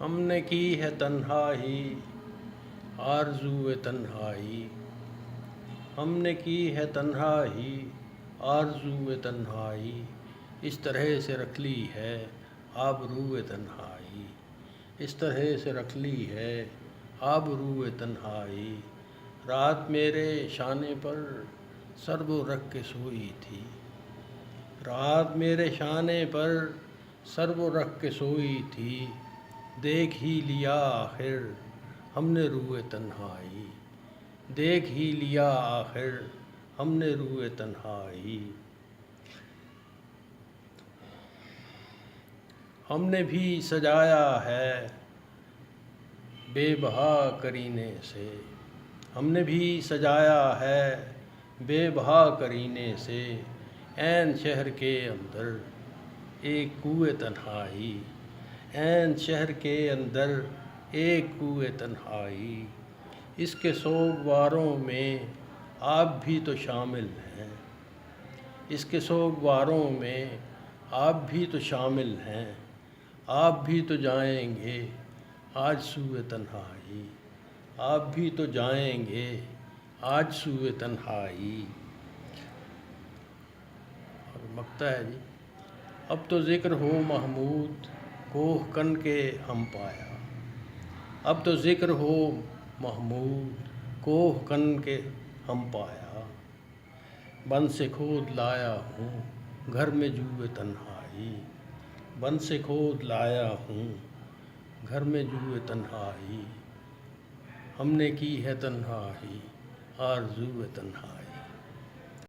ہم نے کی ہے تنہائی آرزو تنہائی، ہم نے کی ہے تنہائی آرزو تنہائی، اس طرح سے رکھ لی ہے آبرو تنہائی، اس طرح سے رکھ لی ہے آبرو تنہائی۔ رات میرے شانے پر سر وہ رکھ کے سوئی تھی، رات میرے شانے پر سر وہ رکھ کے سوئی تھی، دیکھ ہی لیا آخر ہم نے روئے تنہائی، دیکھ ہی لیا آخر ہم نے روئے تنہائی۔ ہم نے بھی سجایا ہے بے بہا کرینے سے، ہم نے بھی سجایا ہے بے بہا کرینے سے، عین شہر کے اندر ایک کوئے تنہائی، عین شہر کے اندر ایک کوئے تنہائی۔ اس کے سوگواروں میں آپ بھی تو شامل ہیں، اس کے سوگواروں میں آپ بھی تو شامل ہیں، آپ بھی تو جائیں گے آج سوئے تنہائی، آپ بھی تو جائیں گے آج سوئے تنہائی۔ اور مکتا ہے جی، اب تو ذکر ہو محمود کوہ کن کے ہم پایا، اب تو ذکر ہو محمود کوہ کن کے ہم پایا، بن سے کھود لایا ہوں گھر میں جوئے تنہائی، بن سے کھود لایا ہوں گھر میں جوئے تنہائی، ہم نے کی ہے تنہائی آرزو تنہائی۔